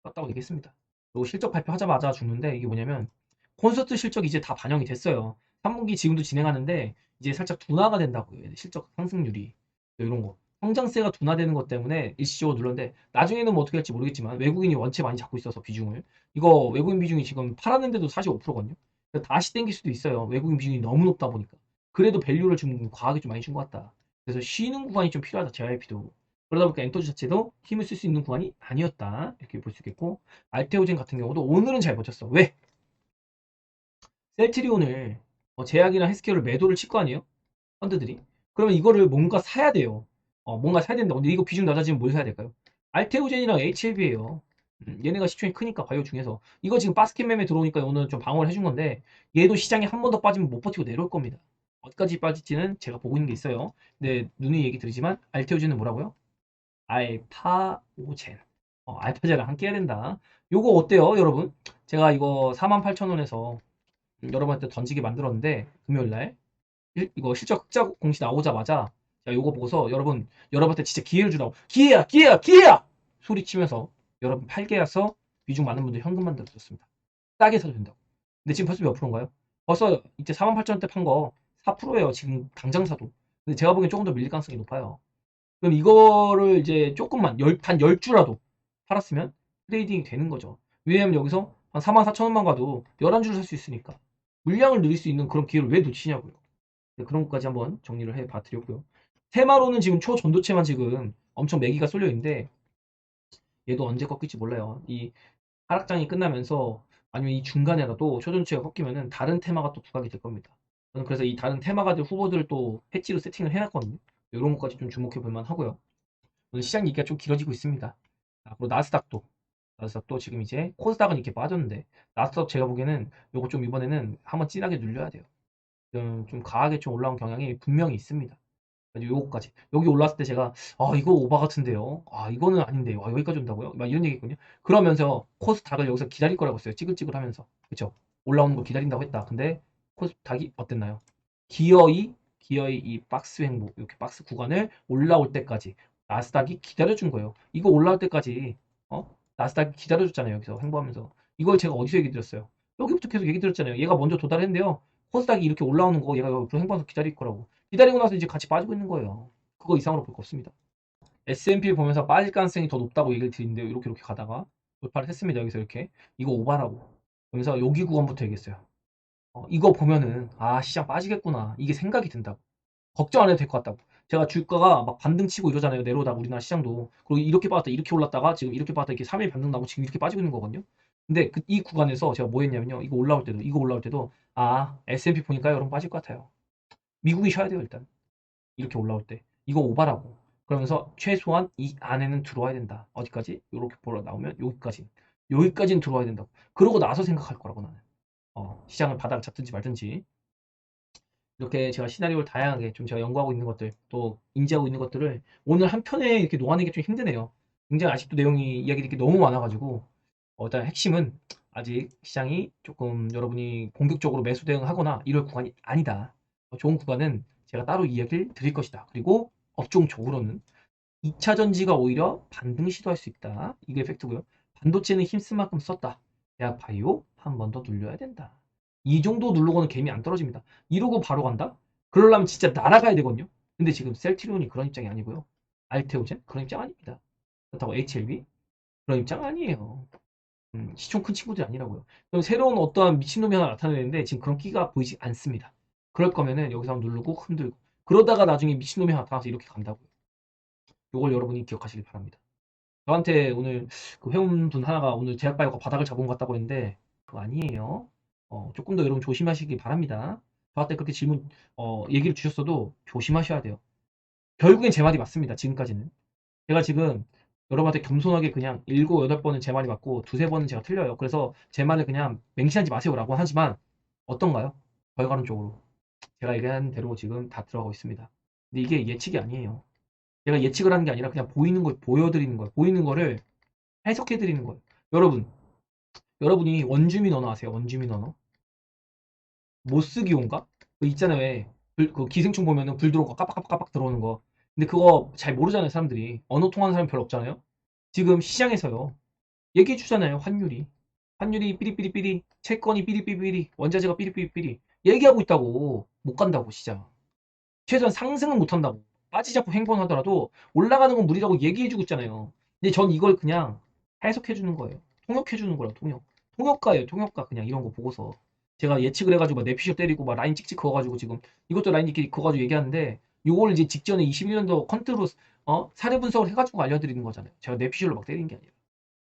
떴다고 얘기했습니다. 그리고 실적 발표하자마자 죽는데 이게 뭐냐면 콘서트 실적 이제 다 반영이 됐어요. 3분기 지금도 진행하는데 이제 살짝 둔화가 된다고요. 실적 상승률이 이런 거. 성장세가 둔화되는 것 때문에 일시적으로 눌렀는데 나중에는 뭐 어떻게 할지 모르겠지만 외국인이 원체 많이 잡고 있어서 비중을 이거 외국인 비중이 지금 팔았는데도 45%거든요. 다시 땡길 수도 있어요. 외국인 비중이 너무 높다 보니까. 그래도 밸류를 좀 과하게 좀 많이 준 것 같다. 그래서 쉬는 구간이 좀 필요하다. JYP도. 그러다 보니까 엔터즈 자체도 힘을 쓸 수 있는 구간이 아니었다. 이렇게 볼 수 있겠고 알테오젠 같은 경우도 오늘은 잘 버텼어. 왜? 셀트리온을 제약이나 헬스케어를 매도를 칠 거 아니에요? 펀드들이. 그러면 이거를 뭔가 사야 돼요. 뭔가 사야 된다. 근데 이거 비중 낮아지면 뭘 사야 될까요? 알테오젠이랑 HLB예요. 얘네가 시총이 크니까 바이오 중에서 이거 지금 바스켓 매매 들어오니까 오늘 좀 방어를 해준 건데 얘도 시장에 한 번 더 빠지면 못 버티고 내려올 겁니다. 어디까지 빠질지는 제가 보고 있는 게 있어요. 근데 누누이 얘기 드리지만 알테오젠은 뭐라고요? 알파오젠. 알파제랑 함께 해야 된다. 요거 어때요, 여러분? 제가 이거 48,000원에서 여러분한테 던지게 만들었는데 금요일날 이거 실적 흑자 공시 나오자마자 제가 요거 보고서 여러분한테 진짜 기회를 주라고 기회야 기회야 기회야 소리치면서 여러분 팔게 해서 비중 많은 분들 현금만 들어줬습니다. 싸게 사도 된다고. 근데 지금 벌써 몇 프로인가요? 벌써 이제 48,000원대 판 거 4%예요. 지금 당장 사도. 근데 제가 보기엔 조금 더 밀릴 가능성이 높아요. 그럼 이거를 이제 조금만 단 10주라도 팔았으면 트레이딩이 되는 거죠. 왜냐면 여기서 한 44,000원만 가도 11주를 살 수 있으니까 물량을 늘릴 수 있는 그런 기회를 왜 놓치냐고요. 네, 그런 것까지 한번 정리를 해 봐 드렸고요. 테마로는 지금 초전도체만 지금 엄청 매기가 쏠려 있는데 얘도 언제 꺾일지 몰라요. 이 하락장이 끝나면서 아니면 이 중간에라도 초전도체가 꺾이면은 다른 테마가 또 부각이 될 겁니다. 저는 그래서 이 다른 테마가들 후보들을 또 해지로 세팅을 해놨거든요. 이런 것까지 좀 주목해 볼 만하고요. 오늘 시장 얘기가 좀 길어지고 있습니다. 앞으로 나스닥도 지금 이제 코스닥은 이렇게 빠졌는데 나스닥 제가 보기에는 요거 좀 이번에는 한번 진하게 눌려야 돼요. 좀 강하게 좀 올라온 경향이 분명히 있습니다. 그래서 요거까지 여기 올랐을 때 제가 이거 오바 같은데요. 이거는 아닌데요. 여기까지 온다고요? 막 이런 얘기했거든요. 그러면서 코스닥을 여기서 기다릴 거라고 했어요. 찌글찌글하면서 그쵸? 올라오는 거 기다린다고 했다. 근데 코스닥이 어땠나요? 기어이 이 박스 횡보 이렇게 박스 구간을 올라올 때까지 나스닥이 기다려준 거예요. 이거 올라올 때까지 나스닥이 기다려줬잖아요. 여기서 횡보하면서 이걸 제가 어디서 얘기 드렸어요? 여기부터 계속 얘기 드렸잖아요. 얘가 먼저 도달했는데요. 코스닥이 이렇게 올라오는 거 얘가 옆으로 횡보하면서 기다릴 거라고. 기다리고 나서 이제 같이 빠지고 있는 거예요. 그거 이상으로 볼 거 없습니다. S&P 보면서 빠질 가능성이 더 높다고 얘기를 드리는데 이렇게 가다가 돌파를 했습니다. 여기서 이렇게 이거 오바라고. 그러면서 여기 구간부터 얘기했어요. 이거 보면은 시장 빠지겠구나 이게 생각이 든다고. 걱정 안 해도 될 것 같다고. 제가 주가가 막 반등 치고 이러잖아요. 내려오다가 우리나라 시장도. 그리고 이렇게 빠졌다 이렇게 올랐다가 지금 이렇게 빠졌다 이렇게 3일 반등 나고 지금 이렇게 빠지고 있는 거거든요. 근데 이 구간에서 제가 뭐 했냐면요. 이거 올라올 때도 S&P 보니까 여러분 빠질 것 같아요. 미국이 쉬어야 돼요 일단. 이렇게 올라올 때. 이거 오바라고. 그러면서 최소한 이 안에는 들어와야 된다. 어디까지? 이렇게 보러 나오면 여기까지. 여기까지는 들어와야 된다고. 그러고 나서 생각할 거라고 나는. 시장을 바닥을 잡든지 말든지. 이렇게 제가 시나리오를 다양하게 좀 제가 연구하고 있는 것들, 또 인지하고 있는 것들을 오늘 한 편에 이렇게 놓아내기 좀 힘드네요. 굉장히 아직도 내용이 이야기들이 너무 많아가지고 일단 핵심은 아직 시장이 조금 여러분이 공격적으로 매수 대응하거나 이럴 구간이 아니다. 좋은 구간은 제가 따로 이야기를 드릴 것이다. 그리고 업종적으로는 2차 전지가 오히려 반등 시도할 수 있다. 이게 팩트고요. 반도체는 힘쓸 만큼 썼다. 대학 바이오 한 번 더 눌려야 된다. 이 정도 누르고는 개미 안 떨어집니다. 이러고 바로 간다? 그러려면 진짜 날아가야 되거든요. 근데 지금 셀트리온이 그런 입장이 아니고요. 알테오젠 그런 입장 아닙니다. 그렇다고 HLB 그런 입장 아니에요. 시총 큰 친구들이 아니라고요. 그럼 새로운 어떠한 미친놈이 하나 나타나는데 지금 그런 끼가 보이지 않습니다. 그럴 거면은 여기서 한번 누르고 흔들고 그러다가 나중에 미친놈이 하나 나타나서 이렇게 간다고요. 요걸 여러분이 기억하시길 바랍니다. 저한테 오늘 그 회원분 하나가 오늘 제약바이오가 바닥을 잡은 것 같다고 했는데 그거 아니에요. 조금 더 여러분 조심하시기 바랍니다. 저한테 그렇게 질문 얘기를 주셨어도 조심하셔야 돼요. 결국엔 제 말이 맞습니다. 지금까지는. 제가 지금 여러분한테 겸손하게 그냥 7, 8번은 제 말이 맞고 두세 번은 제가 틀려요. 그래서 제 말을 그냥 맹신하지 마세요라고 하지만 어떤가요? 결과론적으로. 제가 얘기한 대로 지금 다 들어가고 있습니다. 근데 이게 예측이 아니에요. 제가 예측을 하는 게 아니라 그냥 보이는 걸 보여드리는 거예요. 보이는 거를 해석해드리는 거예요. 여러분이 원주민 언어 아세요? 원주민 언어? 모스기호인가? 그 있잖아요. 왜 그 기생충 보면은 불 들어오고 깜빡깜빡 들어오는 거. 근데 그거 잘 모르잖아요, 사람들이. 언어 통하는 사람 별로 없잖아요. 지금 시장에서요. 얘기해 주잖아요, 환율이. 환율이 삐리삐리삐리, 채권이 삐리삐리삐리, 원자재가 삐리삐리삐리. 얘기하고 있다고. 못 간다고, 시장. 최소한 상승은 못 한다고. 빠지자고 행보하더라도 올라가는 건 무리라고 얘기해 주고 있잖아요. 근데 전 이걸 그냥 해석해 주는 거예요. 통역해 주는 거라 통역. 통역가예요, 통역가. 그냥 이런 거 보고서. 제가 예측을 해가지고 막 내피셜 때리고 막 라인 찍찍 그어가지고 지금 이것도 라인 찍찍 그어가지고 얘기하는데 요걸 이제 직전에 21년도 컨트로 사례 분석을 해가지고 알려드리는 거잖아요. 제가 내피셜로 막 때리는 게 아니라.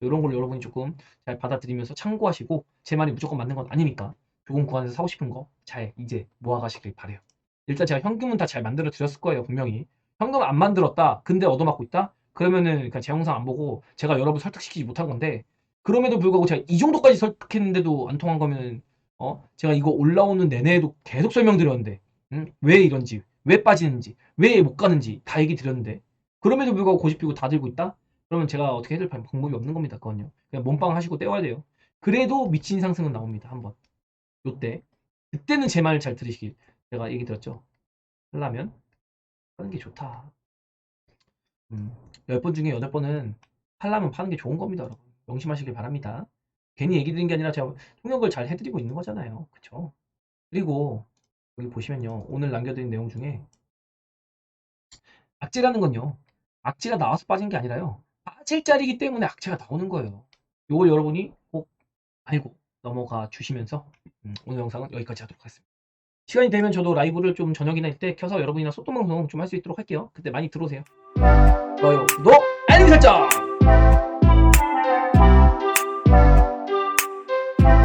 이런 걸 여러분이 조금 잘 받아들이면서 참고하시고 제 말이 무조건 맞는 건 아니니까 좋은 구간에서 사고 싶은 거 잘 이제 모아가시길 바래요. 일단 제가 현금은 다 잘 만들어 드렸을 거예요, 분명히. 현금 안 만들었다. 근데 얻어맞고 있다. 그러면은 그냥 제 영상 안 보고 제가 여러분 설득시키지 못한 건데 그럼에도 불구하고 제가 이 정도까지 설득했는데도 안 통한 거면 제가 이거 올라오는 내내에도 계속 설명드렸는데 왜 이런지, 왜 빠지는지, 왜 못 가는지 다 얘기 드렸는데 그럼에도 불구하고 고집피고 다 들고 있다? 그러면 제가 어떻게 해줄 방법이 없는 겁니다. 그건요. 그냥 몸빵 하시고 떼와야 돼요. 그래도 미친 상승은 나옵니다. 한번. 요때. 그때는 제 말 잘 들으시길. 제가 얘기 드렸죠. 하려면 하는 게 좋다. 10번 중에 8번은 하려면 파는 게 좋은 겁니다, 여러분. 명심하시길 바랍니다. 괜히 얘기 드린 게 아니라 제가 통역을 잘 해드리고 있는 거잖아요. 그쵸? 그리고 여기 보시면요. 오늘 남겨드린 내용 중에 악재라는 건요. 악재가 나와서 빠진 게 아니라요. 빠질 자리이기 때문에 악재가 나오는 거예요. 요걸 여러분이 꼭 알고 넘어가 주시면서 오늘 영상은 여기까지 하도록 하겠습니다. 시간이 되면 저도 라이브를 좀 저녁이나 이때 켜서 여러분이랑 소통 방송 좀 할 수 있도록 할게요. 그때 많이 들어오세요. 좋아요, 구독, 알림 설정!